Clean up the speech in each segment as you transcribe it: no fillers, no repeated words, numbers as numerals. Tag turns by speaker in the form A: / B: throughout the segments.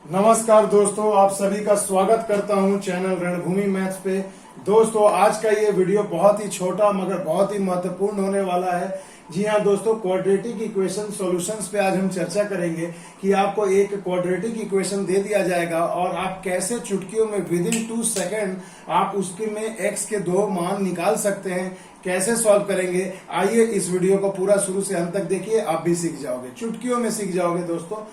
A: नमस्कार दोस्तों, आप सभी का स्वागत करता हूं चैनल रणभूमि मैथ्स पे। दोस्तों, आज का ये वीडियो बहुत ही छोटा मगर बहुत ही महत्वपूर्ण होने वाला है। जी हाँ दोस्तों, क्वाड्रेटिक इक्वेशन सॉल्यूशंस पे आज हम चर्चा करेंगे कि आपको एक क्वाड्रेटिक इक्वेशन दे दिया जाएगा और आप कैसे चुटकियों में विद इन 2 सेकेंड आप उसके में x के 2 मान निकाल सकते हैं। कैसे सॉल्व करेंगे, आइए इस वीडियो को पूरा शुरू से अंत तक देखिए, आप भी सीख जाओगे, चुटकियों में सीख जाओगे दोस्तों।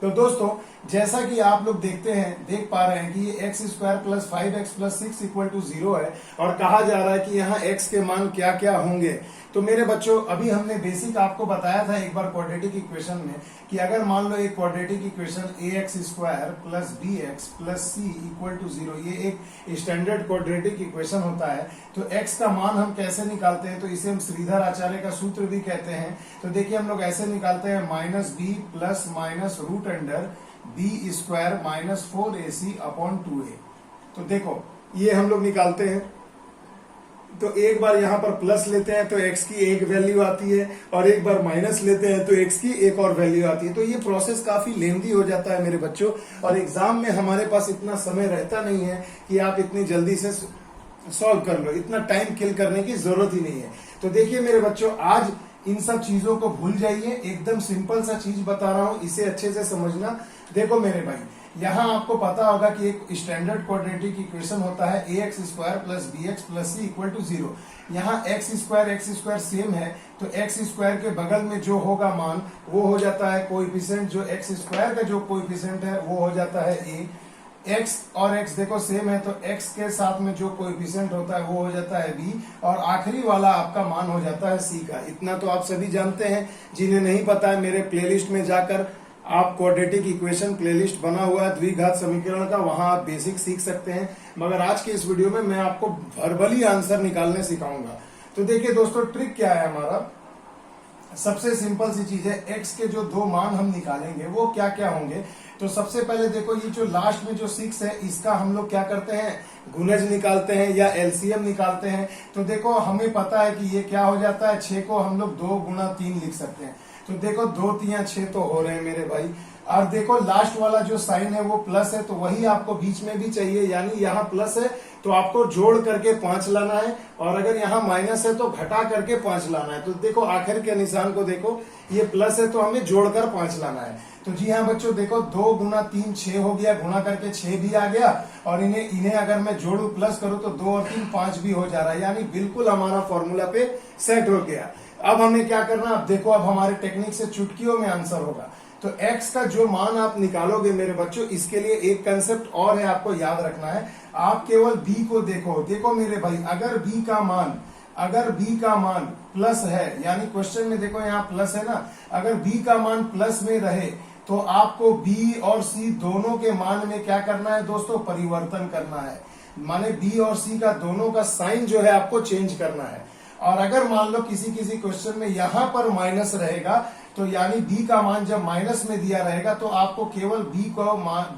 A: तो दोस्तों, जैसा कि आप लोग देख पा रहे हैं कि ये x square plus 5x plus 6 equal to 0 है और कहा जा रहा है कि यहाँ x के मान क्या क्या होंगे। तो मेरे बच्चों, अभी हमने बेसिक आपको बताया था एक बार क्वाड्रेटिक इक्वेशन में कि अगर मान लो एक quadratic equation ax square plus bx plus c equal to 0, ये एक स्टैंडर्ड क्वाड्रेटिक इक्वेशन होता है। तो x का मान हम कैसे निकालते हैं, तो इसे हम श्रीधर आचार्य का सूत्र भी कहते हैं। तो देखिए, हम लोग ऐसे निकालते हैं minus b plus minus root under b square minus 4ac upon 2a। तो देखो, ये हम लोग निकालते हैं। तो एक बार यहाँ पर प्लस लेते हैं तो x की एक वैल्यू आती है और एक बार माइनस लेते हैं तो x की एक और वैल्यू आती है। तो ये प्रोसेस काफी लेंथी हो जाता है मेरे बच्चों, और एग्जाम में हमारे पास इतना समय रहता नहीं है कि आप इतनी जल्दी से सॉल्व कर लो, इतना टाइम किल करने की जरूरत ही नहीं है। तो देखिए मेरे बच्चों, आज इन सब चीजों को भूल जाइए, एकदम सिंपल सा चीज बता रहा हूं, इसे अच्छे से समझना। देखो मेरे भाई, यहाँ आपको पता होगा कि एक स्टैंडर्ड क्वाड्रेटिक इक्वेशन होता है ax square plus bx plus c equal to 0। यहाँ x स्क्वायर सेम है, तो x स्क्वायर के बगल में जो होगा मान वो हो जाता है कोएफिशिएंट, जो x स्क्वायर का जो कोएफिशिएंट है वो हो जाता है a। x और x देखो सेम है, तो x के साथ में जो कोएफिशिएंट होता है वो हो जाता है b, और आखिरी वाला आपका मान हो जाता है c का। इतना तो आप सभी जानते हैं। जिन्हें नहीं पता है, मेरे प्लेलिस्ट में जाकर आप क्वाड्रेटिक इक्वेशन प्लेलिस्ट बना हुआ है द्विघात समीकरण का, वहां आप बेसिक सीख सकते हैं। मगर आज के इस वीडियो में मैं आपको वर्बली आंसर निकालने सिखाऊंगा। तो देखिए दोस्तों, ट्रिक क्या है हमारा, सबसे सिंपल सी चीज है, x के जो 2 मान हम निकालेंगे वो क्या क्या होंगे। तो सबसे पहले देखो, ये जो लास्ट में जो 6 है, इसका हम लोग क्या करते हैं, गुणज निकालते हैं या एलसीएम निकालते हैं। तो देखो, हमें पता है कि ये क्या हो जाता है, 6 को हम लोग 2 गुणा 3 लिख सकते हैं। तो देखो 2 3 6 तो हो रहे हैं मेरे भाई। और देखो लास्ट वाला जो साइन है वो प्लस है, तो वही आपको बीच में भी चाहिए, यानी यहाँ प्लस है तो आपको जोड़ करके 5 लाना है, और अगर यहाँ माइनस है तो घटा करके 5 लाना है। तो देखो आखिर के निशान को देखो, ये प्लस है तो हमें जोड़कर 5 लाना है। तो जी हाँ बच्चों, देखो 2 गुना 3 6 हो गया, गुणा करके 6 भी आ गया, और इन्हें अगर मैं जोड़ू प्लस करूँ तो 2 और 3 5 भी हो जा रहा है, यानी बिल्कुल हमारा फॉर्मूला पे सेट हो गया। अब हमें क्या करना, अब देखो, अब हमारे टेक्निक से चुटकियों में आंसर होगा। तो x का जो मान आप निकालोगे मेरे बच्चों, इसके लिए एक कंसेप्ट और है, आपको याद रखना है। आप केवल b को देखो मेरे भाई, अगर b का मान प्लस है, यानी क्वेश्चन में देखो यहाँ प्लस है ना, अगर b का मान प्लस में रहे तो आपको b और c दोनों के मान में क्या करना है दोस्तों, परिवर्तन करना है। माने b और c का दोनों का साइन जो है आपको चेंज करना है। और अगर मान लो किसी क्वेश्चन में यहाँ पर माइनस रहेगा, तो यानी b का मान जब माइनस में दिया रहेगा तो आपको केवल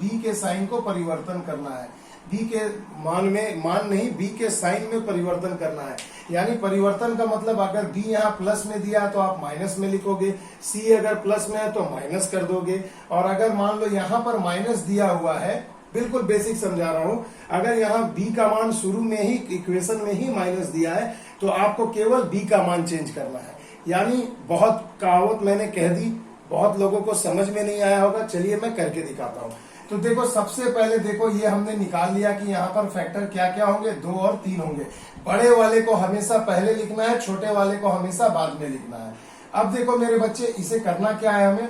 A: b के साइन को परिवर्तन करना है। b के मान नहीं, b के साइन में परिवर्तन करना है। यानी परिवर्तन का मतलब, अगर b यहाँ प्लस में दिया तो आप माइनस में लिखोगे, c अगर प्लस में है तो माइनस कर दोगे, और अगर मान लो यहाँ पर माइनस दिया हुआ है, बिल्कुल बेसिक समझा रहा हूं, अगर यहाँ b का मान शुरू में ही इक्वेशन में ही माइनस दिया है तो आपको केवल b का मान चेंज करना है। यानी बहुत कहावत मैंने कह दी, बहुत लोगों को समझ में नहीं आया होगा, चलिए मैं करके दिखाता हूं। तो देखो, सबसे पहले देखो, ये हमने निकाल लिया कि यहाँ पर फैक्टर क्या क्या होंगे, 2 और 3 होंगे। बड़े वाले को हमेशा पहले लिखना है, छोटे वाले को हमेशा बाद में लिखना है। अब देखो मेरे बच्चे, इसे करना क्या है हमें,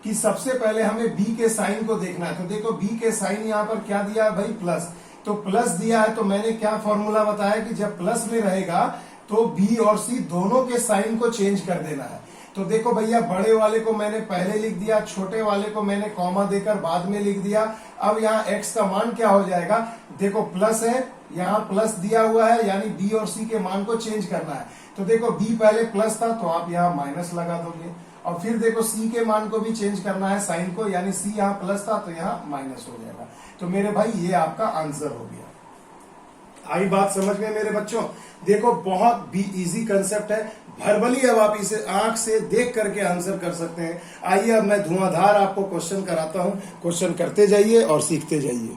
A: कि सबसे पहले हमें b के साइन को देखना है। तो देखो b के साइन यहाँ पर क्या दिया भाई, प्लस। तो प्लस दिया है तो मैंने क्या फॉर्मूला बताया कि जब प्लस में रहेगा तो b और c दोनों के साइन को चेंज कर देना है। तो देखो भैया, बड़े वाले को मैंने पहले लिख दिया, छोटे वाले को मैंने कॉमा देकर बाद में लिख दिया। अब यहाँ x का मान क्या हो जाएगा, देखो प्लस है, यहाँ प्लस दिया हुआ है, यानी b और c के मान को चेंज करना है। तो देखो b पहले प्लस था तो आप यहाँ माइनस लगा दोगे, और फिर देखो c के मान को भी चेंज करना है, साइन को, यानी c यहाँ प्लस था तो यहाँ माइनस हो जाएगा। तो मेरे भाई ये आपका आंसर हो गया। आई बात समझ में मेरे बच्चों? देखो बहुत भी इजी कंसेप्ट है, वर्बली अब आप इसे आंख से देख करके आंसर कर सकते हैं। आइए अब मैं धुआंधार आपको क्वेश्चन कराता हूं, क्वेश्चन करते जाइए और सीखते जाइए।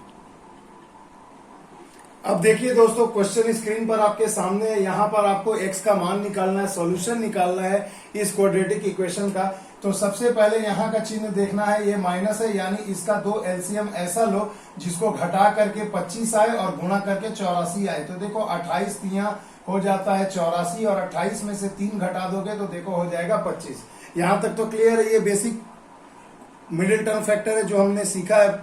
A: अब देखिए दोस्तों, क्वेश्चन स्क्रीन पर आपके सामने है। यहां पर आपको x का मान निकालना है, सॉल्यूशन निकालना है इस क्वाड्रेटिक इक्वेशन का। तो सबसे पहले यहाँ का चिन्ह देखना है, ये माइनस है, यानी इसका दो एलसीएम ऐसा लो जिसको घटा करके 25 आए और गुणा करके 84 आए। तो देखो 28 तिया हो जाता है 84 और 28 में से 3 घटा दोगे तो देखो हो जाएगा 25। यहां तक तो क्लियर है। ये बेसिक मिडिल टर्म फैक्टर है जो हमने सीखा है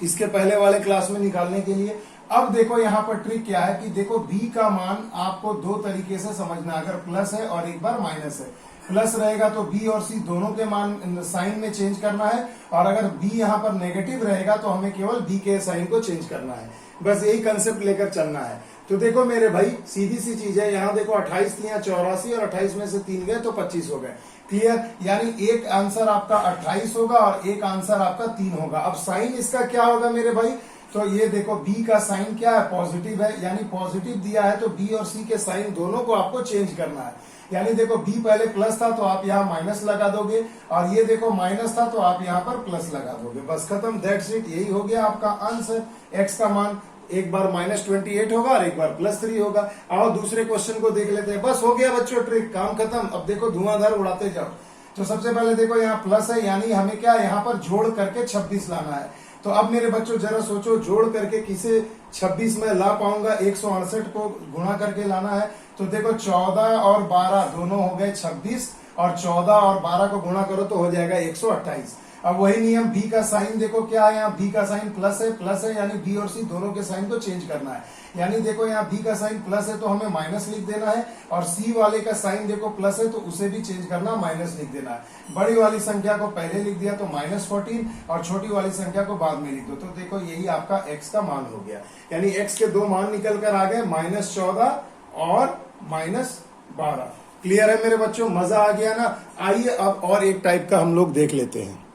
A: इसके पहले वाले क्लास में निकालने के लिए। अब देखो यहाँ पर ट्रिक क्या है कि देखो b का मान आपको दो तरीके से समझना है, अगर प्लस है और एक बार माइनस है। प्लस रहेगा तो b और c दोनों के मान साइन में चेंज करना है, और अगर b यहाँ पर नेगेटिव रहेगा तो हमें केवल b के साइन को चेंज करना है। बस यही कंसेप्ट लेकर चलना है। तो देखो मेरे भाई सीधी सी चीज है, यहाँ देखो 28 थी, 84 और 28 में से 3 गए तो 25 हो गए। क्लियर? यानी एक आंसर आपका 28 होगा और एक आंसर आपका 3 होगा। अब साइन इसका क्या होगा मेरे भाई? तो ये देखो b का साइन क्या है? पॉजिटिव है, यानी पॉजिटिव दिया है तो b और c के साइन दोनों को आपको चेंज करना है। यानी देखो b पहले प्लस था तो आप यहाँ माइनस लगा दोगे, और ये देखो माइनस था तो आप यहाँ पर प्लस लगा दोगे। बस खत्म, दैट्स इट। यही हो गया आपका आंसर। x का मान एक बार -28 होगा और एक बार +3 होगा। आओ दूसरे क्वेश्चन को देख लेते हैं। बस हो गया बच्चों, ट्रिक काम खत्म। अब देखो धुआंधार उड़ाते जाओ। तो सबसे पहले देखो यहाँ प्लस है, यानी हमें क्या यहाँ पर जोड़ करके 26 लाना है। तो अब मेरे बच्चों जरा सोचो, जोड़ करके किसे 26 में ला पाऊंगा? 168 को गुणा करके लाना है। तो देखो 14 और 12 दोनों हो गए 26, और 14 और 12 को गुणा करो तो हो जाएगा 128। अब वही नियम, b का साइन देखो क्या है, यहाँ b का साइन प्लस है, यानी b और c दोनों के साइन को चेंज करना है। यानी देखो यहाँ b का साइन प्लस है तो हमें माइनस लिख देना है, और c वाले का साइन देखो प्लस है तो उसे भी चेंज करना, माइनस लिख देना है। बड़ी वाली संख्या को पहले लिख दिया तो -14, और छोटी वाली संख्या को बाद में लिख दो। तो देखो यही आपका x का मान हो गया। यानी x के दो मान निकल कर आ गए, -14 और -12। क्लियर है मेरे बच्चों? मजा आ गया ना? आइए अब और एक टाइप का हम लोग देख लेते हैं।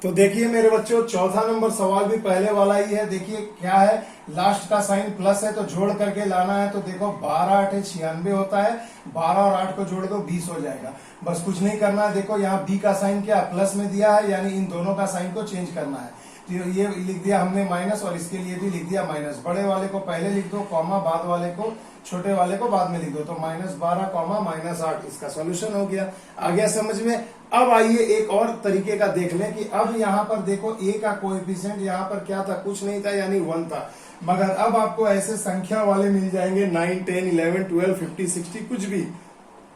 A: तो देखिए मेरे बच्चों, चौथा नंबर सवाल भी पहले वाला ही है। देखिए क्या है, लास्ट का साइन प्लस है तो जोड़ करके लाना है। तो देखो 12 8 96 होता है, 12 और 8 को जोड़ दो 20 हो जाएगा। बस कुछ नहीं करना है। देखो यहाँ b का साइन क्या प्लस में दिया है, यानी इन दोनों का साइन को चेंज करना है। तो ये लिख दिया हमने माइनस, और इसके लिए भी लिख दिया माइनस। बड़े वाले को पहले लिख दो, कॉमा, बाद वाले को, छोटे वाले को बाद में लिख दो। तो -12 -8 इसका सॉल्यूशन हो गया। आ गया समझ में? अब आइए एक और तरीके का देख लें कि अब यहाँ पर देखो a का कोएफिशिएंट यहाँ पर क्या था? कुछ नहीं था, यानी 1 था। मगर अब आपको ऐसे संख्या वाले मिल जाएंगे 9 10 11 12 50 60 कुछ भी।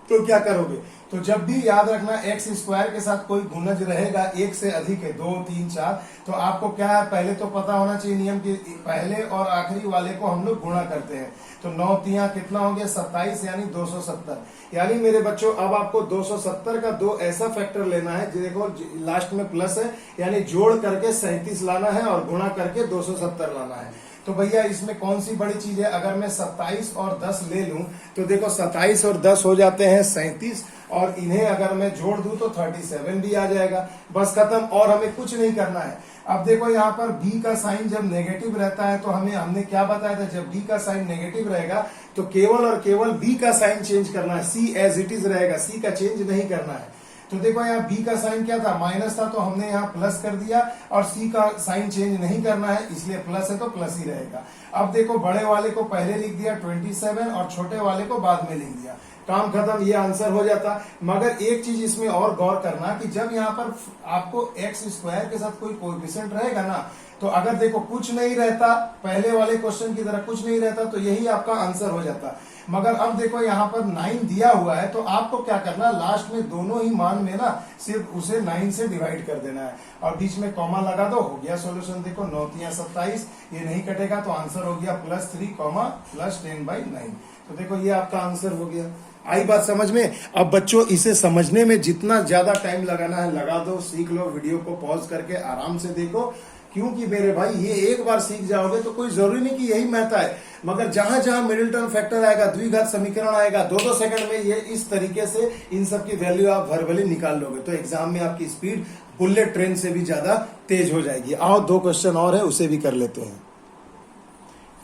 A: तो क्या करोगे? तो जब भी याद रखना एक्स स्क्वायर के साथ कोई गुणज रहेगा, एक से अधिक है, 2 3 4, तो आपको क्या है, पहले तो पता होना चाहिए नियम कि पहले और आखिरी वाले को हम लोग गुणा करते हैं। तो 9 तिया कितना हो गया? 27, यानी 270। यानी मेरे बच्चों अब आपको 270 का दो ऐसा फैक्टर लेना है, देखो लास्ट में प्लस है, यानी जोड़ करके 37 लाना है और गुणा करके 270 लाना है। तो भैया इसमें कौन सी बड़ी चीज है? अगर मैं 27 और 10 ले लूं तो देखो 27 और 10 हो जाते हैं 37, और इन्हें अगर मैं जोड़ दूं तो 37 भी आ जाएगा। बस खत्म, और हमें कुछ नहीं करना है। अब देखो यहाँ पर b का साइन जब नेगेटिव रहता है तो हमने क्या बताया था, जब b का साइन नेगेटिव रहेगा तो केवल और केवल b का साइन चेंज करना है, c एज इट इज रहेगा, c का चेंज नहीं करना है। तो देखो यहाँ b का साइन क्या था? माइनस था, तो हमने यहाँ प्लस कर दिया, और c का साइन चेंज नहीं करना है, इसलिए प्लस है तो प्लस ही रहेगा। अब देखो बड़े वाले को पहले लिख दिया 27 और छोटे वाले को बाद में लिख दिया, काम खत्म, ये आंसर हो जाता। मगर एक चीज इसमें और गौर करना कि जब यहाँ पर आपको एक्स स्क्वायर के साथ कोई कोएफिशिएंट रहेगा ना, तो अगर देखो कुछ नहीं रहता, पहले वाले क्वेश्चन की तरह कुछ नहीं रहता, तो यही आपका आंसर हो जाता। मगर अब देखो यहाँ पर 9 दिया हुआ है, तो आपको क्या करना, लास्ट में दोनों ही मान में ना सिर्फ उसे 9 से डिवाइड कर देना है, और बीच में कॉमा लगा दो, हो गया सॉल्यूशन। देखो 9 तिया 27, ये नहीं कटेगा तो आंसर हो गया +3, +10/9। तो देखो ये आपका आंसर हो गया। आई बात समझ में? अब बच्चों इसे समझने में जितना ज्यादा टाइम लगाना है लगा दो, सीख लो, वीडियो को पॉज करके आराम से देखो, क्योंकि मेरे भाई ये एक बार सीख जाओगे तो कोई जरूरी नहीं कि यही मैथ आए, मगर जहां जहां मिडिल टर्म फैक्टर आएगा, द्विघात समीकरण आएगा, 2-2 सेकंड में ये इस तरीके से इन सब की वैल्यू आप वर्बली निकाल लोगे, तो एग्जाम में आपकी स्पीड बुलेट ट्रेन से भी ज्यादा तेज हो जाएगी। आओ 2 क्वेश्चन और है, उसे भी कर लेते हैं।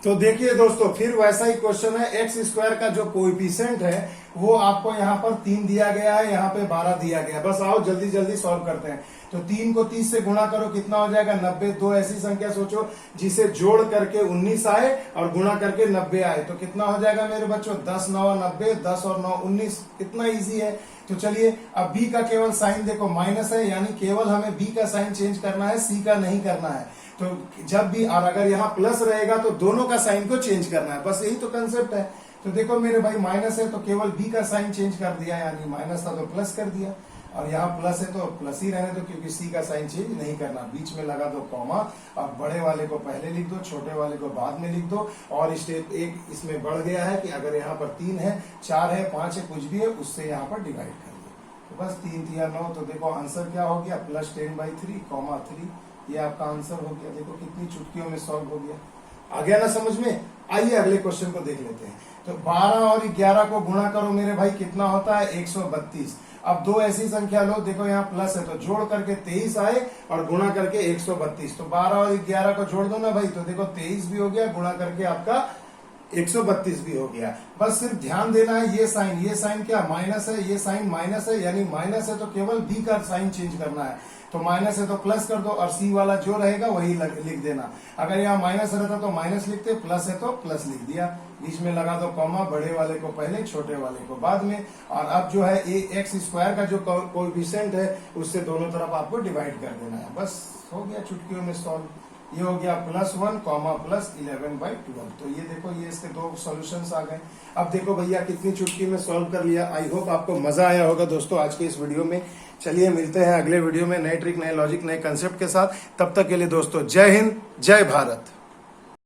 A: तो देखिए दोस्तों, फिर वैसा ही क्वेश्चन है। एक्स स्क्वायर का जो कोएफिशिएंट है वो आपको यहाँ पर 3 दिया गया है, यहाँ पे 12 दिया गया है। बस आओ जल्दी जल्दी सॉल्व करते हैं। तो 3 को 30 से गुणा करो, कितना हो जाएगा 90। दो ऐसी संख्या सोचो जिसे जोड़ करके 19 आए और गुणा करके 90 आए, तो कितना हो जाएगा मेरे बच्चों 10 9 90, 10 और 9 19। कितना इजी है। तो चलिए अब बी का केवल साइन देखो माइनस है, यानी केवल हमें बी का साइन चेंज करना है, सी का नहीं करना है। तो जब भी, और अगर यहाँ प्लस रहेगा तो दोनों का साइन को चेंज करना है, बस यही तो कंसेप्ट है। तो देखो मेरे भाई माइनस है तो केवल बी का साइन चेंज कर दिया, यानी माइनस था तो प्लस कर दिया, और यहाँ प्लस है तो प्लस ही रहने दो, क्योंकि सी का साइन चेंज नहीं करना। बीच में लगा दो कॉमा, और बड़े वाले को पहले लिख दो, छोटे वाले को बाद में लिख दो। और स्टेप एक इसमें बढ़ गया है कि अगर यहाँ पर 3 है, 4 है, 5 है, कुछ भी है, उससे यहाँ पर डिवाइड कर दो। तो बस 3 3 9, तो देखो आंसर क्या हो गया, +10/3, 3। ये आपका आंसर हो गया। देखो कितनी चुटकियों में सॉल्व हो गया। आ गया ना समझ में। आइए अगले क्वेश्चन को देख लेते हैं। तो 12 और 11 को गुणा करो मेरे भाई, कितना होता है 132। अब दो ऐसी संख्या लो, देखो यहाँ प्लस है तो जोड़ करके 23 आए और गुणा करके 132। तो 12 और 11 को जोड़ दो ना भाई, तो देखो 23 भी हो गया, गुणा करके आपका 132 भी हो गया। बस सिर्फ ध्यान देना है, ये साइन क्या माइनस है, ये साइन माइनस है, यानी माइनस है तो केवल बी का साइन चेंज करना है। तो माइनस है तो प्लस कर दो, और सी वाला जो रहेगा वही लिख देना। अगर यहाँ माइनस रहता तो माइनस लिखते, प्लस है तो प्लस लिख दिया। बीच में लगा दो कॉमा, बड़े वाले को पहले, छोटे वाले को बाद में। और अब जो है एक्स स्क्वायर का जो कोएफिशिएंट है उससे दोनों तरफ आपको डिवाइड कर देना है। बस हो गया चुटकियों में सॉल्व। ये हो गया +1, +11/12। तो ये देखो, ये इसके दो सॉल्यूशंस आ गए। अब देखो भैया कितनी चुटकी में सॉल्व कर लिया। आई होप आपको मजा आया होगा दोस्तों आज के इस वीडियो में। चलिए मिलते हैं अगले वीडियो में नए ट्रिक, नए लॉजिक, नए कंसेप्ट के साथ। तब तक के लिए दोस्तों जय हिंद, जय भारत।